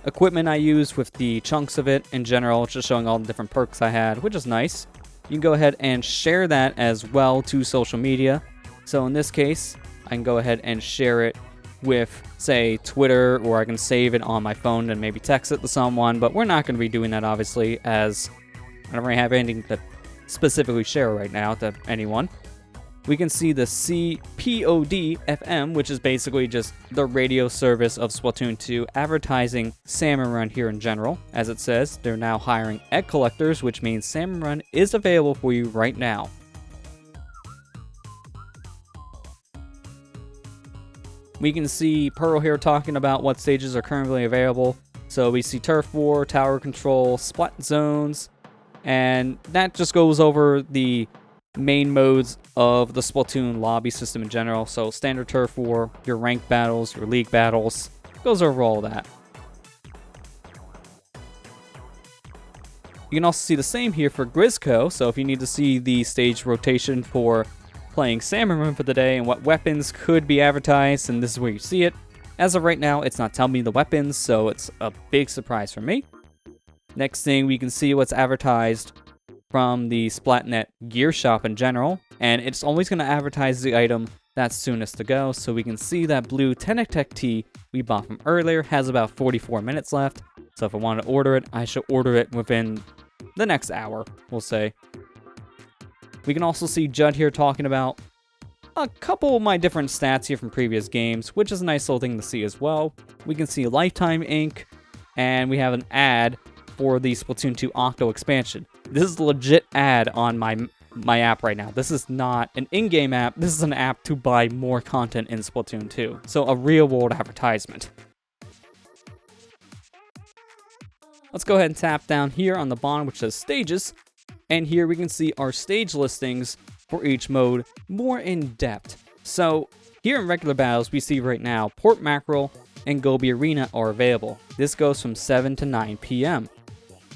equipment I used with the chunks of it in general, just showing all the different perks I had, which is nice. You can go ahead and share that as well to social media. So in this case, I can go ahead and share it with, say, Twitter, or I can save it on my phone and maybe text it to someone, but we're not going to be doing that, obviously, as I don't really have anything to specifically share right now to anyone. We can see the CPOD FM, which is basically just the radio service of Splatoon 2 advertising Salmon Run here in general. As it says, they're now hiring egg collectors, which means Salmon Run is available for you right now. We can see Pearl here talking about what stages are currently available. So we see Turf War, Tower Control, Splat Zones, and that just goes over the main modes of the Splatoon lobby system in general. So standard Turf War, your ranked battles, your league battles, goes over all that. You can also see the same here for Grizzco, so if you need to see the stage rotation for playing Salmon Run for the day and what weapons could be advertised, and this is where you see it. As of right now, it's not telling me the weapons, so it's a big surprise for me. Next thing, we can see what's advertised from the Splatnet gear shop in general, and it's always going to advertise the item that's soonest to go. So we can see that blue Tenectech tee we bought from earlier has about 44 minutes left. So if I want to order it, I should order it within the next hour, we'll say. We can also see Judd here talking about a couple of my different stats here from previous games, which is a nice little thing to see as well. We can see lifetime ink, and we have an ad for the Splatoon 2 Octo expansion. This is a legit ad on my app right now. This is not an in-game app. This is an app to buy more content in Splatoon 2. So a real-world advertisement. Let's go ahead and tap down here on the bottom, which says Stages. And here we can see our stage listings for each mode more in depth. So here in regular battles, we see right now Port Mackerel and Gobi Arena are available. This goes from 7 to 9 p.m.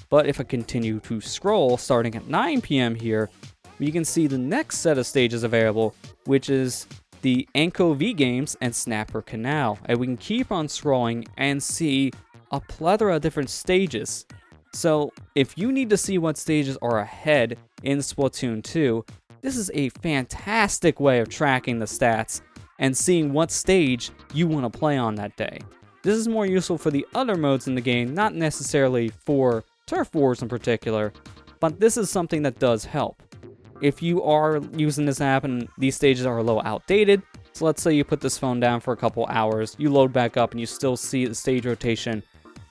But if I continue to scroll, starting at 9 p.m. here, we can see the next set of stages available, which is the Anko V Games and Snapper Canal. And we can keep on scrolling and see a plethora of different stages. So if you need to see what stages are ahead in Splatoon 2, this is a fantastic way of tracking the stats and seeing what stage you want to play on that day. This is more useful for the other modes in the game, not necessarily for Turf Wars in particular, but this is something that does help. If you are using this app and these stages are a little outdated, so let's say you put this phone down for a couple hours, you load back up and you still see the stage rotation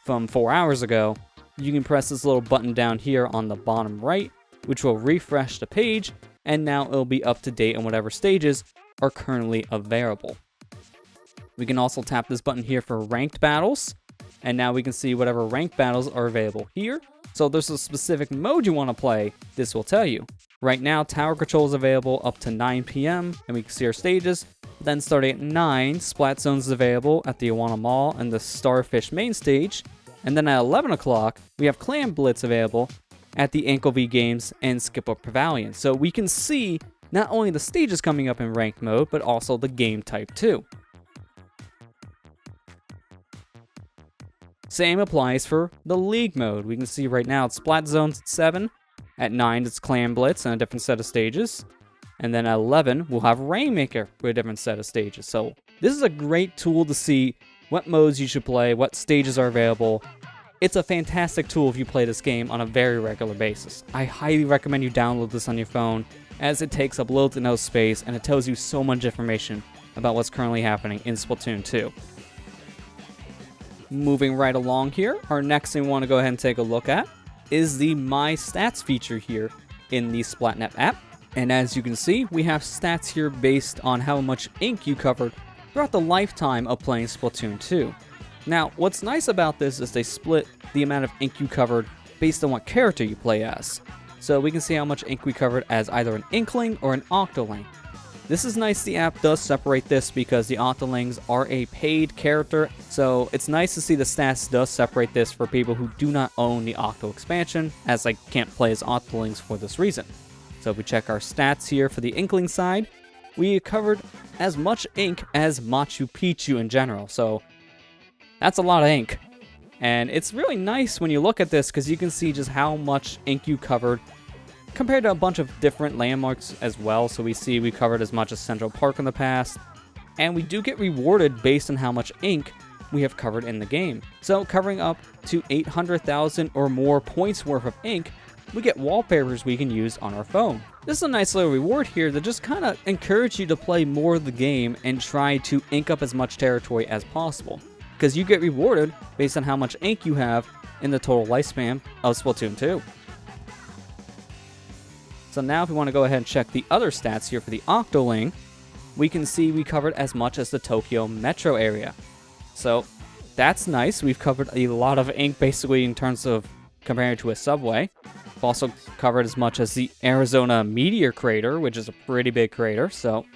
from 4 hours ago, you can press this little button down here on the bottom right, which will refresh the page, and now it'll be up to date on whatever stages are currently available. We can also tap this button here for ranked battles, and now we can see whatever ranked battles are available here. So if there's a specific mode you want to play, this will tell you. Right now, Tower Control is available up to 9 p.m., and we can see our stages. Then starting at 9, Splat Zones is available at the Iwana Mall and the Starfish main stage. And then at 11 o'clock, we have Clam Blitz available at the Anko V Games and Skip Up Pavilion. So we can see not only the stages coming up in ranked mode, but also the game type too. Same applies for the League mode. We can see right now it's Splat Zones at 7. At 9, it's Clam Blitz and a different set of stages. And then at 11, we'll have Rainmaker with a different set of stages. So this is a great tool to see what modes you should play, what stages are available. It's a fantastic tool if you play this game on a very regular basis. I highly recommend you download this on your phone, as it takes up little to no space and it tells you so much information about what's currently happening in Splatoon 2. Moving right along here, our next thing we want to go ahead and take a look at is the My Stats feature here in the Splatnet app. And as you can see, we have stats here based on how much ink you covered throughout the lifetime of playing Splatoon 2. Now, what's nice about this is they split the amount of ink you covered based on what character you play as. So we can see how much ink we covered as either an Inkling or an Octoling. This is nice, the app does separate this because the Octolings are a paid character, so it's nice to see the stats does separate this for people who do not own the Octo expansion, as I can't play as Octolings for this reason. So if we check our stats here for the Inkling side, we covered as much ink as Machu Picchu in general, so that's a lot of ink. And it's really nice when you look at this because you can see just how much ink you covered compared to a bunch of different landmarks as well. So we see we covered as much as Central Park in the past, and we do get rewarded based on how much ink we have covered in the game. So covering up to 800,000 or more points worth of ink, we get wallpapers we can use on our phone. This is a nice little reward here to just kind of encourage you to play more of the game and try to ink up as much territory as possible, because you get rewarded based on how much ink you have in the total lifespan of Splatoon 2. So now if we want to go ahead and check the other stats here for the Octoling, we can see we covered as much as the Tokyo metro area. So that's nice. We've covered a lot of ink basically in terms of comparing to a subway. We've also covered as much as the Arizona meteor crater, which is a pretty big crater. So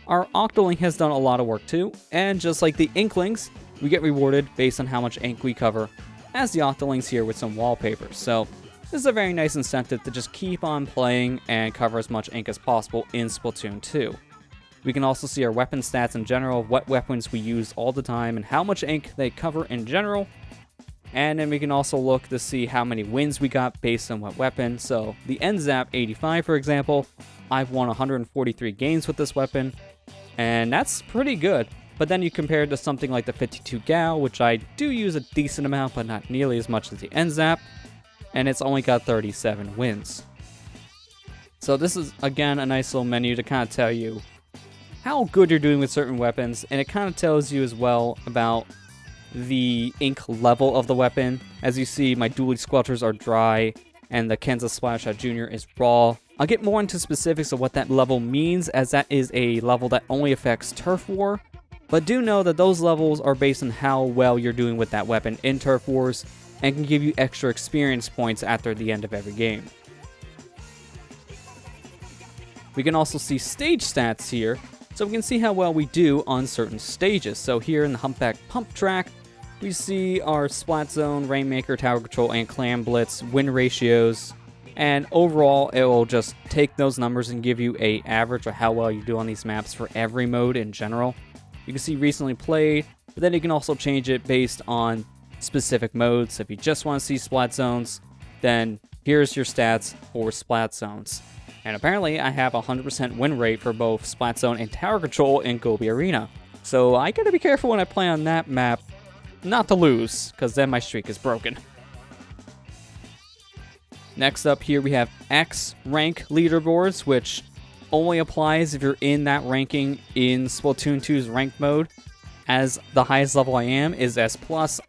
our Octoling has done a lot of work too. And just like the Inklings, we get rewarded based on how much ink we cover as the Octolings here with some wallpapers. So this is a very nice incentive to just keep on playing and cover as much ink as possible in Splatoon 2. We can also see our weapon stats in general, what weapons we use all the time and how much ink they cover in general. And then we can also look to see how many wins we got based on what weapon. So the NZAP 85, for example, I've won 143 games with this weapon, and that's pretty good. But then you compare it to something like the 52 Gal, which I do use a decent amount, but not nearly as much as the NZAP, and it's only got 37 wins. So this is, again, a nice little menu to kind of tell you how good you're doing with certain weapons, and it kind of tells you as well about the ink level of the weapon. As you see, my dually squelchers are dry, and the Kansas Splash Jr. is raw. I'll get more into specifics of what that level means, as that is a level that only affects Turf War, but do know that those levels are based on how well you're doing with that weapon in Turf Wars, and can give you extra experience points after the end of every game. We can also see stage stats here, so we can see how well we do on certain stages. So here in the Humpback Pump track, we see our Splat Zone, Rainmaker, Tower Control, and Clam Blitz win ratios, and overall it will just take those numbers and give you an average of how well you do on these maps for every mode in general. You can see recently played, but then you can also change it based on specific modes. If you just want to see Splat Zones, then here's your stats for Splat Zones. And apparently I have a 100% win rate for both Splat Zone and Tower Control in Gobi Arena. So I gotta be careful when I play on that map not to lose, because then my streak is broken. Next up here we have X rank leaderboards, which only applies if you're in that ranking in Splatoon 2's ranked mode. As the highest level I am is S+,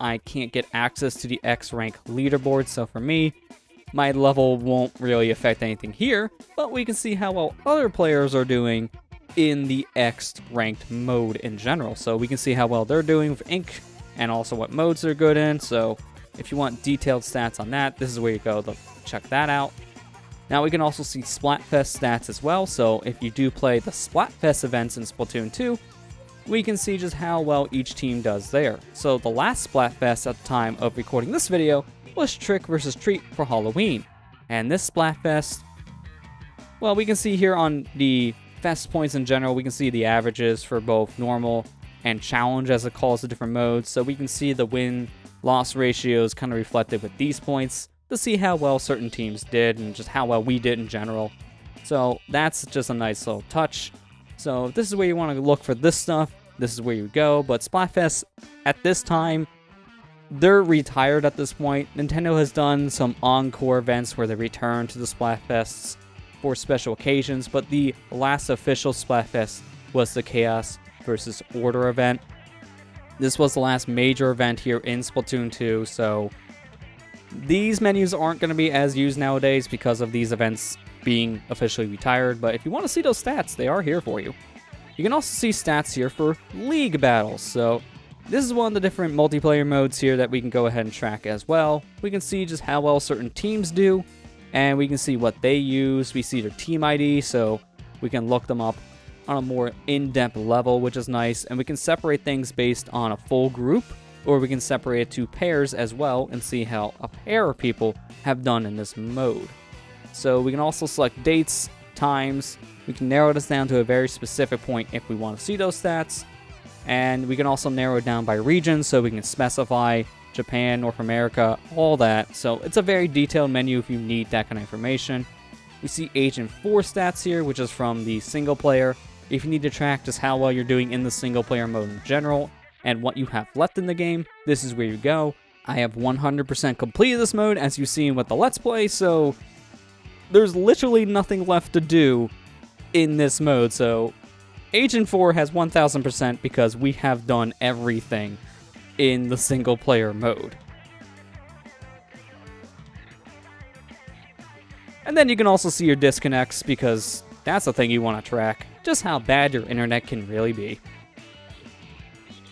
I can't get access to the X rank leaderboard, so for me, my level won't really affect anything here, but we can see how well other players are doing in the X ranked mode in general. So we can see how well they're doing with ink and also what modes they're good in. So if you want detailed stats on that, this is where you go to check that out. Now we can also see Splatfest stats as well. So if you do play the Splatfest events in Splatoon 2, we can see just how well each team does there. So the last Splatfest at the time of recording this video was Trick vs. Treat for Halloween. And this Splatfest, well, we can see here on the fest points in general, we can see the averages for both normal and challenge as it calls the different modes. So we can see the win-loss ratios kind of reflected with these points to see how well certain teams did and just how well we did in general. So that's just a nice little touch. So if this is where you want to look for this stuff, this is where you go. But Splatfest at this time, they're retired at this point. Nintendo has done some encore events where they return to the Splatfests for special occasions, but the last official Splatfest was the Chaos vs. Order event. This was the last major event here in Splatoon 2, so these menus aren't going to be as used nowadays because of these events being officially retired, but if you want to see those stats, they are here for you. You can also see stats here for League battles, so this is one of the different multiplayer modes here that we can go ahead and track as well. We can see just how well certain teams do, and we can see what they use. We see their team ID, so we can look them up on a more in-depth level, which is nice, and we can separate things based on a full group, or we can separate it to pairs as well and see how a pair of people have done in this mode. So we can also select dates, times. We can narrow this down to a very specific point if we want to see those stats. And we can also narrow it down by region, so we can specify Japan, North America, all that. So it's a very detailed menu if you need that kind of information. We see Agent 4 stats here, which is from the single player. If you need to track just how well you're doing in the single player mode in general and what you have left in the game, this is where you go. I have 100% completed this mode, as you've seen with the Let's Play, so there's literally nothing left to do in this mode. So Agent 4 has 1000% because we have done everything in the single player mode. And then you can also see your disconnects, because that's the thing you want to track, just how bad your internet can really be.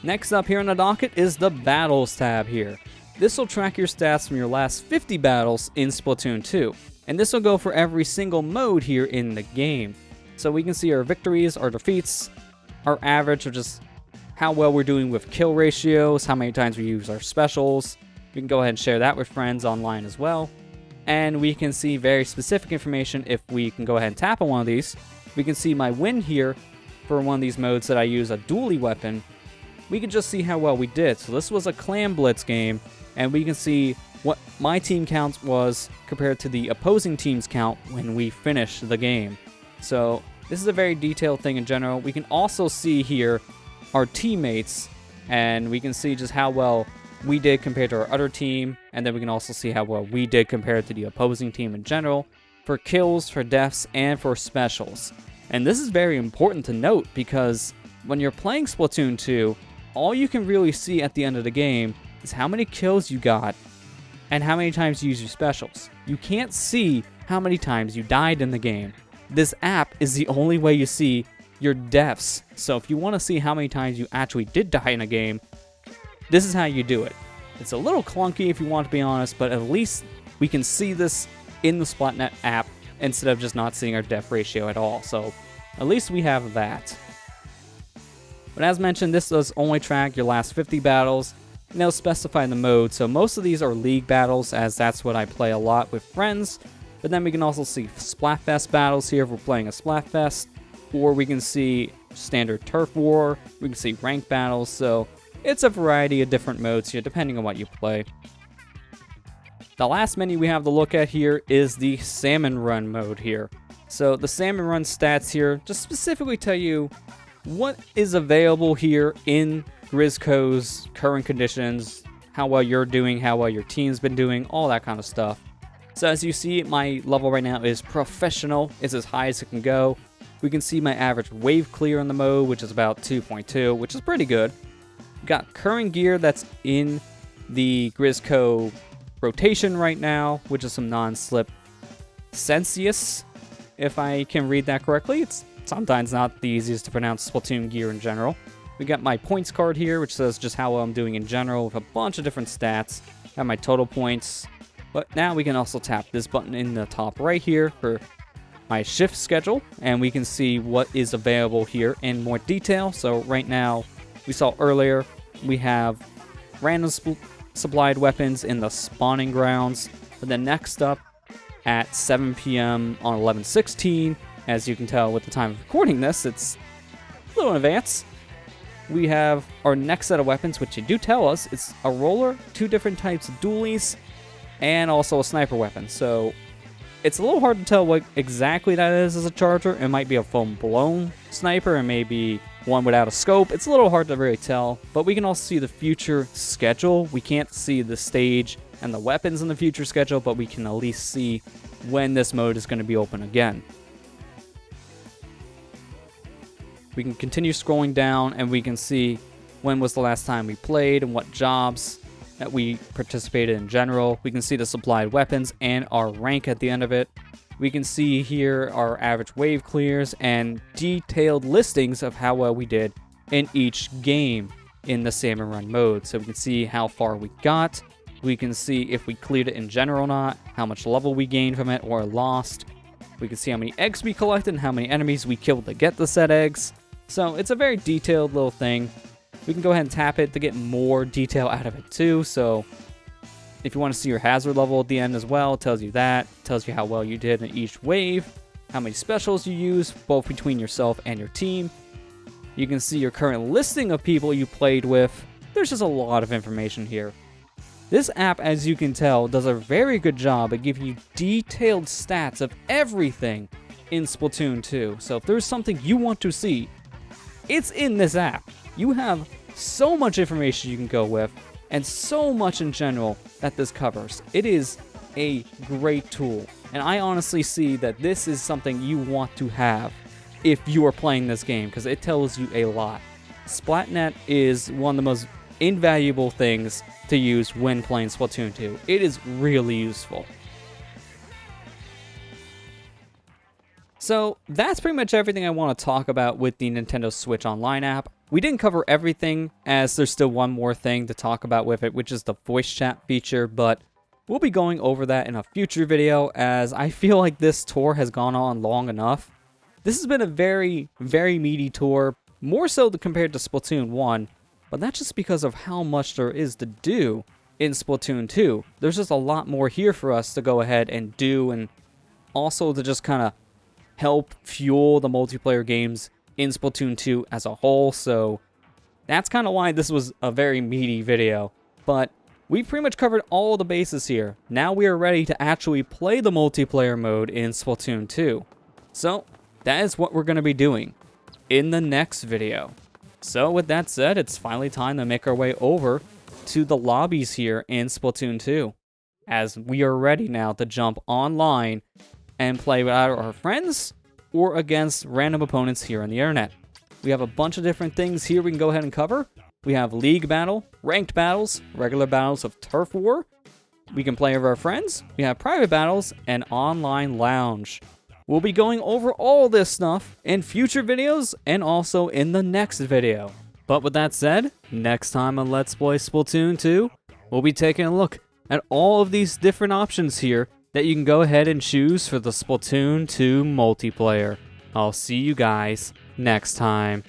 Next up here on the docket is the Battles tab here. This will track your stats from your last 50 battles in Splatoon 2, and this will go for every single mode here in the game. So we can see our victories, our defeats, our average, or just how well we're doing with kill ratios, how many times we use our specials. We can go ahead and share that with friends online as well. And we can see very specific information if we can go ahead and tap on one of these. We can see my win here for one of these modes that I use a dually weapon. We can just see how well we did. So this was a Clam Blitz game, and we can see what my team count was compared to the opposing team's count when we finished the game. So this is a very detailed thing in general. We can also see here our teammates, and we can see just how well we did compared to our other team, and then we can also see how well we did compared to the opposing team in general, for kills, for deaths, and for specials. And this is very important to note because when you're playing Splatoon 2, all you can really see at the end of the game is how many kills you got and how many times you use your specials. You can't see how many times you died in the game. This app is the only way you see your deaths. So if you want to see how many times you actually did die in a game, this is how you do it. It's a little clunky if you want to be honest, but at least we can see this in the Splatnet app instead of just not seeing our death ratio at all. So at least we have that. But as mentioned, this does only track your last 50 battles, and it'll specify the mode. So most of these are league battles, as that's what I play a lot with friends. But then we can also see Splatfest battles here if we're playing a Splatfest, or we can see standard turf war, we can see ranked battles, so it's a variety of different modes here depending on what you play. The last menu we have to look at here is the Salmon Run mode here. So the Salmon Run stats here just specifically tell you what is available here in Grizzco's current conditions, how well you're doing, how well your team's been doing, all that kind of stuff. So as you see, my level right now is Professional. It's as high as it can go. We can see my average wave clear in the mode, which is about 2.2, which is pretty good. We've got current gear that's in the Grizzco rotation right now, which is some non-slip Sensius, if I can read that correctly. It's sometimes not the easiest to pronounce Splatoon gear in general. We got my points card here, which says just how well I'm doing in general with a bunch of different stats. Got my total points. But now we can also tap this button in the top right here for my shift schedule, and we can see what is available here in more detail. So right now, we saw earlier, we have random supplied weapons in the spawning grounds. But then next up, at 7 p.m. on 11/16, as you can tell with the time of recording this, it's a little in advance. We have our next set of weapons, which you do tell us, it's a roller, 2 different types of dualies, and also a sniper weapon. So it's a little hard to tell what exactly that is as a charger. It might be a full-blown sniper and maybe one without a scope. It's a little hard to really tell, but we can also see the future schedule. We can't see the stage and the weapons in the future schedule, but we can at least see when this mode is going to be open again. We can continue scrolling down and we can see when was the last time we played and what jobs that we participated in general. We can see the supplied weapons and our rank at the end of it. We can see here our average wave clears and detailed listings of how well we did in each game in the Salmon Run mode. So we can see how far we got. We can see if we cleared it in general or not, how much level we gained from it or lost. We can see how many eggs we collected and how many enemies we killed to get the said eggs. So it's a very detailed little thing. We can go ahead and tap it to get more detail out of it too. So if you want to see your hazard level at the end as well, it tells you that. It tells you how well you did in each wave, how many specials you use, both between yourself and your team. You can see your current listing of people you played with. There's just a lot of information here. This app, as you can tell, does a very good job at giving you detailed stats of everything in Splatoon 2. So if there's something you want to see, it's in this app. You have so much information you can go with, and so much in general that this covers. It is a great tool, and I honestly see that this is something you want to have if you are playing this game, because it tells you a lot. Splatnet is one of the most invaluable things to use when playing Splatoon 2. It is really useful. So that's pretty much everything I want to talk about with the Nintendo Switch Online app. We didn't cover everything, as there's still one more thing to talk about with it, which is the voice chat feature, but we'll be going over that in a future video, as I feel like this tour has gone on long enough. This has been a very, very meaty tour, more so compared to Splatoon 1, but that's just because of how much there is to do in Splatoon 2. There's just a lot more here for us to go ahead and do, and also to just kind of help fuel the multiplayer games in Splatoon 2 as a whole. So that's kind of why this was a very meaty video. But we've pretty much covered all the bases here. Now we are ready to actually play the multiplayer mode in Splatoon 2. So that is what we're going to be doing in the next video. So with that said, it's finally time to make our way over to the lobbies here in Splatoon 2, as we are ready now to jump online and play with our friends or against random opponents here on the internet. We have a bunch of different things here we can go ahead and cover. We have League Battle, Ranked Battles, regular battles of Turf War. We can play with our friends. We have Private Battles, and Online Lounge. We'll be going over all this stuff in future videos and also in the next video. But with that said, next time on Let's Play Splatoon 2, we'll be taking a look at all of these different options here that you can go ahead and choose for the Splatoon 2 multiplayer. I'll see you guys next time.